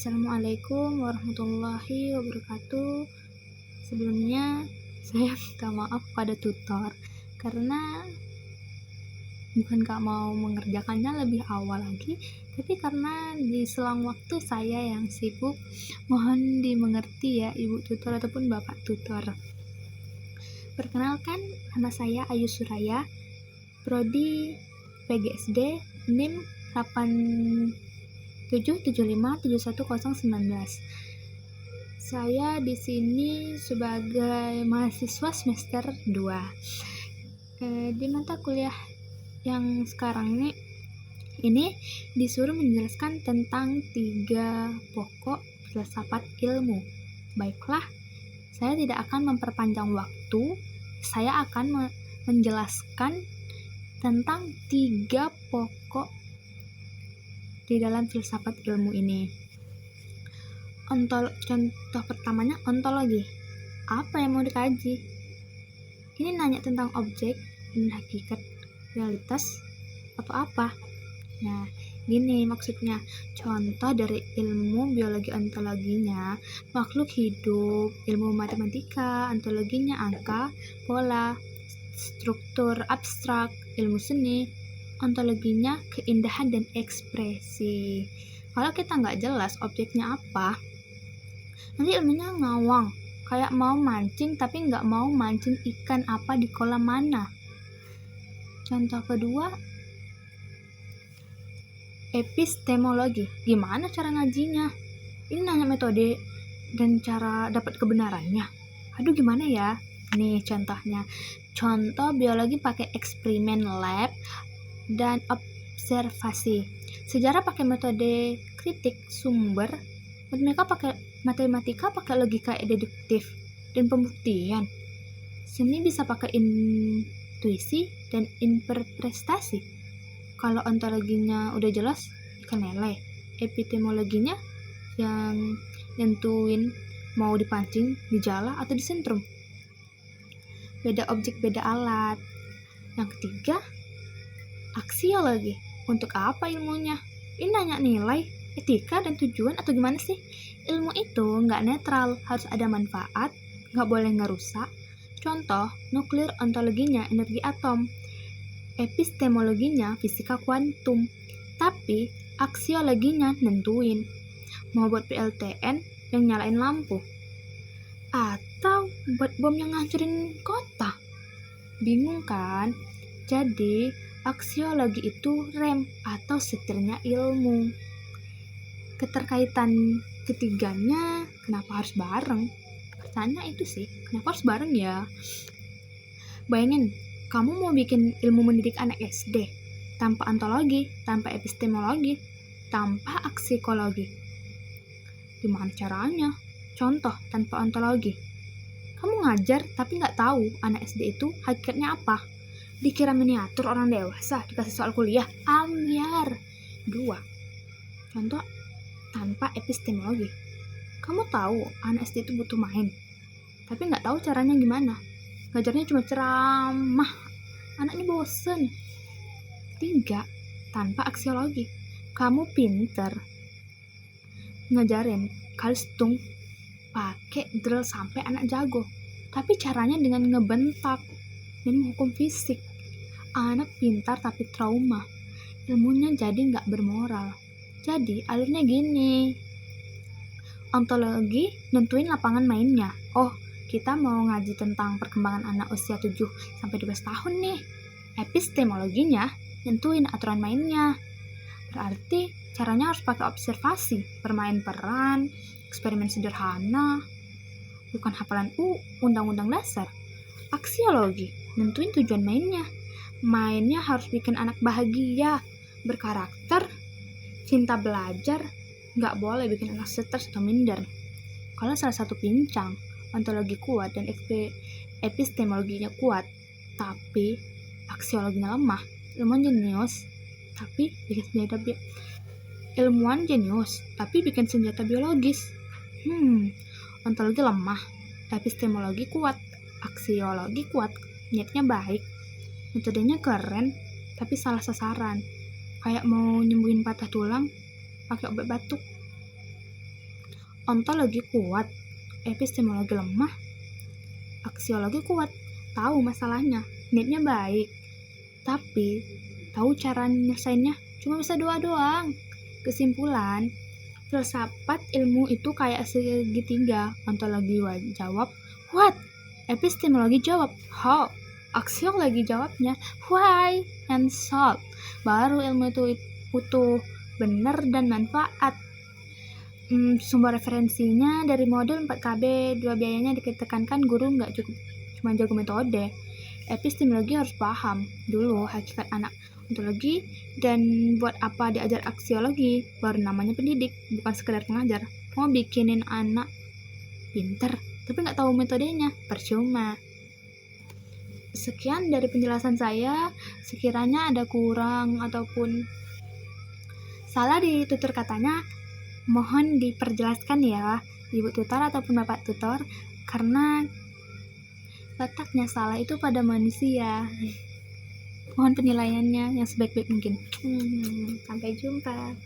Assalamualaikum warahmatullahi wabarakatuh. Sebelumnya saya minta maaf pada tutor karena bukan gak mau mengerjakannya lebih awal lagi, tapi karena di selang waktu saya yang sibuk. Mohon dimengerti ya Ibu tutor ataupun Bapak tutor. Perkenalkan, nama saya Ayu Suraya, Prodi PGSD, NIM 8775710019. Saya di sini sebagai mahasiswa semester 2. Di mata kuliah yang sekarang ini disuruh menjelaskan tentang 3 pokok filsafat ilmu. Baiklah, saya tidak akan memperpanjang waktu. Saya akan menjelaskan tentang 3 pokok di dalam filsafat ilmu ini. Contoh pertamanya ontologi. Apa yang mau dikaji? Ini nanya tentang objek dan hakikat, realitas, atau apa? Nah, gini maksudnya. Contoh dari ilmu biologi ontologinya makhluk hidup, ilmu matematika ontologinya angka, pola, struktur abstrak, ilmu seni ontologinya keindahan dan ekspresi. Kalau kita nggak jelas objeknya apa, nanti ilmunya ngawang, kayak mau mancing tapi nggak mau mancing ikan apa di kolam mana. Contoh kedua, epistemologi. Gimana cara ngajinya? Ini nanya metode dan cara dapat kebenarannya. Aduh, gimana ya? Nih contohnya. Contoh biologi pakai eksperimen lab dan observasi. Sejarah pakai metode kritik sumber. Matematika pakai logika deduktif dan pembuktian. Seni bisa pakai intuisi dan interpretasi. Kalau ontologinya udah jelas, ikan lele. Epistemologinya yang nentuin mau dipancing, dijala, atau disentrum. Beda objek, beda alat. Yang ketiga, aksiologi. Untuk apa ilmunya? Ini nanya nilai, etika, dan tujuan atau gimana sih? Ilmu itu nggak netral, harus ada manfaat, nggak boleh ngerusak. Contoh, nuklir ontologinya energi atom, epistemologinya fisika kuantum, tapi aksiologinya nentuin mau buat PLTN yang nyalain lampu atau buat bom yang ngancurin kota. Bingung kan? Jadi aksiologi itu rem atau setirnya ilmu. Keterkaitan ketiganya kenapa harus bareng? Pertanyaan itu sih, kenapa harus bareng ya? Bayangin, kamu mau bikin ilmu mendidik anak SD tanpa ontologi, tanpa epistemologi, tanpa aksikologi. Gimana caranya? Contoh tanpa ontologi. Kamu ngajar tapi nggak tahu anak SD itu hakikatnya apa. Dikira miniatur orang dewasa dikasih soal kuliah. Ambiar. 2. Contoh tanpa epistemologi. Kamu tahu anak SD itu butuh main, tapi nggak tahu caranya gimana. Ngajarnya cuma ceramah. Anaknya bosen. 3. Tanpa aksiologi. Kamu pinter ngajarin kalistung pakai drill sampai anak jago, tapi caranya dengan ngebentak dan menghukum fisik. Anak pintar tapi trauma, ilmunya jadi nggak bermoral. Jadi alurnya gini, ontologi nentuin lapangan mainnya. Oh, kita mau ngaji tentang perkembangan anak usia 7-12 tahun nih. Epistemologinya nentuin aturan mainnya. Berarti caranya harus pakai observasi, bermain peran, eksperimen sederhana, bukan hafalan undang-undang dasar. Aksiologi nentuin tujuan mainnya. Mainnya harus bikin anak bahagia, berkarakter, cinta belajar, nggak boleh bikin anak stres atau minder. Kalau salah satu pincang, ontologi kuat dan epistemologinya kuat, tapi aksiologinya lemah, ilmuwan jenius, tapi bikin senjata biologis. Ontologi lemah, epistemologi kuat, aksiologi kuat, niatnya baik, metodenya keren, tapi salah sasaran. Kayak mau nyembuhin patah tulang pakai obat batuk. Ontologi kuat, epistemologi lemah, aksiologi kuat. Tahu masalahnya, niatnya baik, tapi tahu cara nyelesainnya cuma bisa doa doang. Kesimpulan, filsafat ilmu itu kayak segitiga. Ontologi jawab what, epistemologi jawab how, aksiologi jawabnya why and solve. Baru ilmu itu utuh, benar dan manfaat. Sumber referensinya dari modul 4KB, 2 biayanya ditekankan guru nggak cukup cuma jago metode. Epistemologi harus paham dulu hakikat anak ontologi dan buat apa diajar aksiologi, baru namanya pendidik, bukan sekedar pengajar. Mau bikinin anak pinter tapi nggak tahu metodenya, percuma. Sekian dari penjelasan saya. Sekiranya ada kurang ataupun salah di tutur katanya, mohon diperjelaskan ya Ibu tutor ataupun Bapak tutor, karena letaknya salah itu pada manusia. Mohon penilaiannya yang sebaik-baik mungkin. Sampai jumpa.